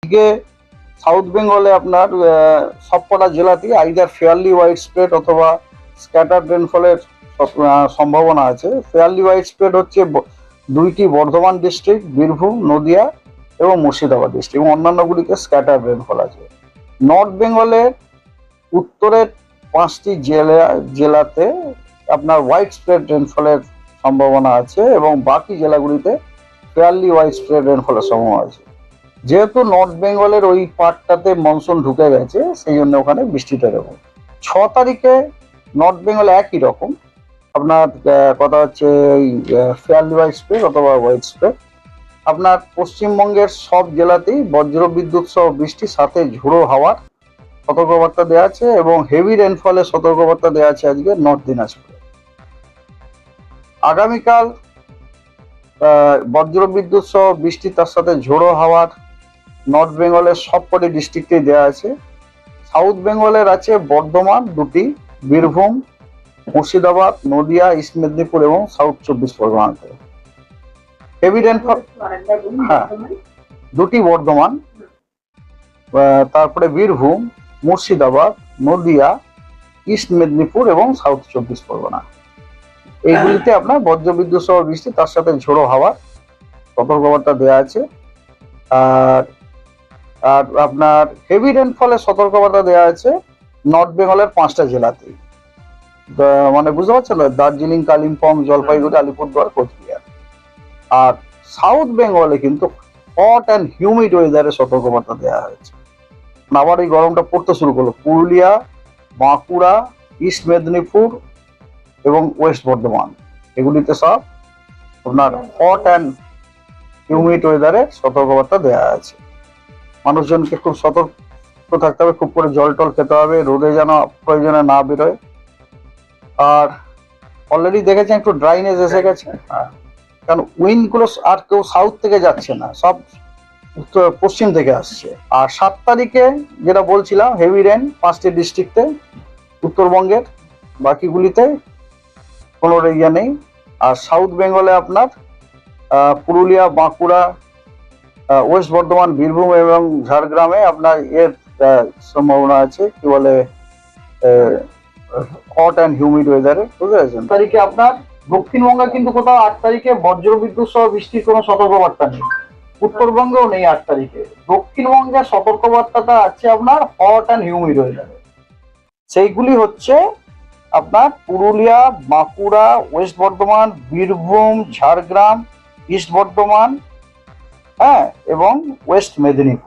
এদিকে সাউথ বেঙ্গলে আপনার সবকটা জেলাতেই আইদার ফেয়ারলি ওয়াইড স্প্রেড অথবা স্ক্যাটার্ড রেনফলের সম্ভাবনা আছে। ফেয়ারলি ওয়াইড স্প্রেড হচ্ছে দুইটি বর্ধমান ডিস্ট্রিক্ট, বীরভূম, নদিয়া এবং মুর্শিদাবাদ ডিস্ট্রিক্ট, এবং অন্যান্যগুলিতে স্ক্যাটার্ড রেনফল আছে। নর্থ বেঙ্গলের উত্তরের 5টি জেলাতে আপনার ওয়াইড স্প্রেড রেনফলের সম্ভাবনা আছে এবং বাকি জেলাগুলিতে ফেয়ারলি ওয়াইড স্প্রেড রেনফলের সম্ভাবনা আছে। যেহেতু নর্থ বেঙ্গলের ওই পার্টটাতে মনসুন ঢুকে গেছে, সেই জন্য ওখানে বৃষ্টিটা এরকম। 6 তারিখে নর্থ বেঙ্গলে একই রকম আপনার কথা হচ্ছে ওই ফেয়ারলি ওয়াইড স্প্রেড অথবা ওয়াইড স্প্রেড। আপনার পশ্চিমবঙ্গের সব জেলাতেই বজ্র বিদ্যুৎ সহ বৃষ্টির সাথে ঝোড়ো হাওয়ার সতর্কবার্তা দেওয়া আছে এবং হেভি রেনফলের সতর্কবার্তা দেওয়া আছে আজকে নর্থ দিনাজপুরে। আগামীকাল বজ্র বিদ্যুৎ সহ বৃষ্টি তার সাথে ঝোড়ো হাওয়ার নর্থ বেঙ্গলের সবকটি ডিস্ট্রিক্টেই দেওয়া আছে। সাউথ বেঙ্গলের আছে বর্ধমান 2টি, বীরভূম, মুর্শিদাবাদ, নদিয়া, ইস্ট মেদিনীপুর এবং সাউথ 24 পরগনাতে। হেভি রেনফল, হ্যাঁ, 2টি বর্ধমান, তারপরে বীরভূম, মুর্শিদাবাদ, নদিয়া, ইস্ট মেদিনীপুর এবং সাউথ 24 পরগনা, এইগুলিতে আপনার বজ্রবিদ্যুৎ সহ বৃষ্টি তার সাথে ঝোড়ো হাওয়ার সতর্কবার্তা দেওয়া আছে। আর আর আপনার হেভি রেনফলের সতর্কবার্তা দেওয়া আছে নর্থ বেঙ্গলের 5টা জেলাতেই, মানে বুঝতে পারছেন, দার্জিলিং, কালিম্পং, জলপাইগুড়ি, আলিপুরদুয়ার, কোচবিহার। আর সাউথ বেঙ্গলে কিন্তু হট অ্যান্ড হিউমিড ওয়েদারের সতর্কবার্তা দেওয়া হয়েছে। আবার এই গরমটা পড়তে শুরু করলো পুরুলিয়া, বাঁকুড়া, ইস্ট মেদিনীপুর এবং ওয়েস্ট বর্ধমান, এগুলিতে সব আপনার হট অ্যান্ড হিউমিড ওয়েদারের সতর্কবার্তা দেওয়া আছে। মানুষজনকে খুব সতর্ক থাকতে হবে, খুব করে জল টল খেতে হবে, রোদে যেন প্রয়োজনে না বেরোয়। আর অলরেডি দেখেছেন একটু ড্রাইনেস এসে গেছে, কারণ উইন্ড গুলো আর কেউ সাউথ থেকে যাচ্ছে না, সব পশ্চিম থেকে আসছে। আর 7 তারিখে যেটা বলছিলাম হেভি রেন 5টি ডিস্ট্রিক্টে উত্তরবঙ্গের, বাকিগুলিতে কোনো ইয়ে নেই। আর সাউথ বেঙ্গলে আপনার পুরুলিয়া, বাঁকুড়া, ওয়েস্ট বর্ধমান, বীরভূম এবং ঝাড়গ্রামে আপনার এর সম্ভাবনা আছে, কি বলে, হট অ্যান্ড হিউমিড ওয়েদারে, বুঝতে পেরেছেন। তারিখে আপনার দক্ষিণবঙ্গে কিন্তু কোথাও 8 তারিখে বজ্রবিদ্যুৎ সহ বৃষ্টির কোনো সতর্কবার্তা নেই, উত্তরবঙ্গেও নেই 8 তারিখে। দক্ষিণবঙ্গের সতর্কবার্তাটা আছে আপনার হট অ্যান্ড হিউমিড ওয়েদারে। সেইগুলি হচ্ছে আপনার পুরুলিয়া, বাঁকুড়া, ওয়েস্ট বর্ধমান, বীরভূম, ঝাড়গ্রাম, ইস্ট বর্ধমান, হ্যাঁ, এবং ওয়েস্ট মেদিনীপুর।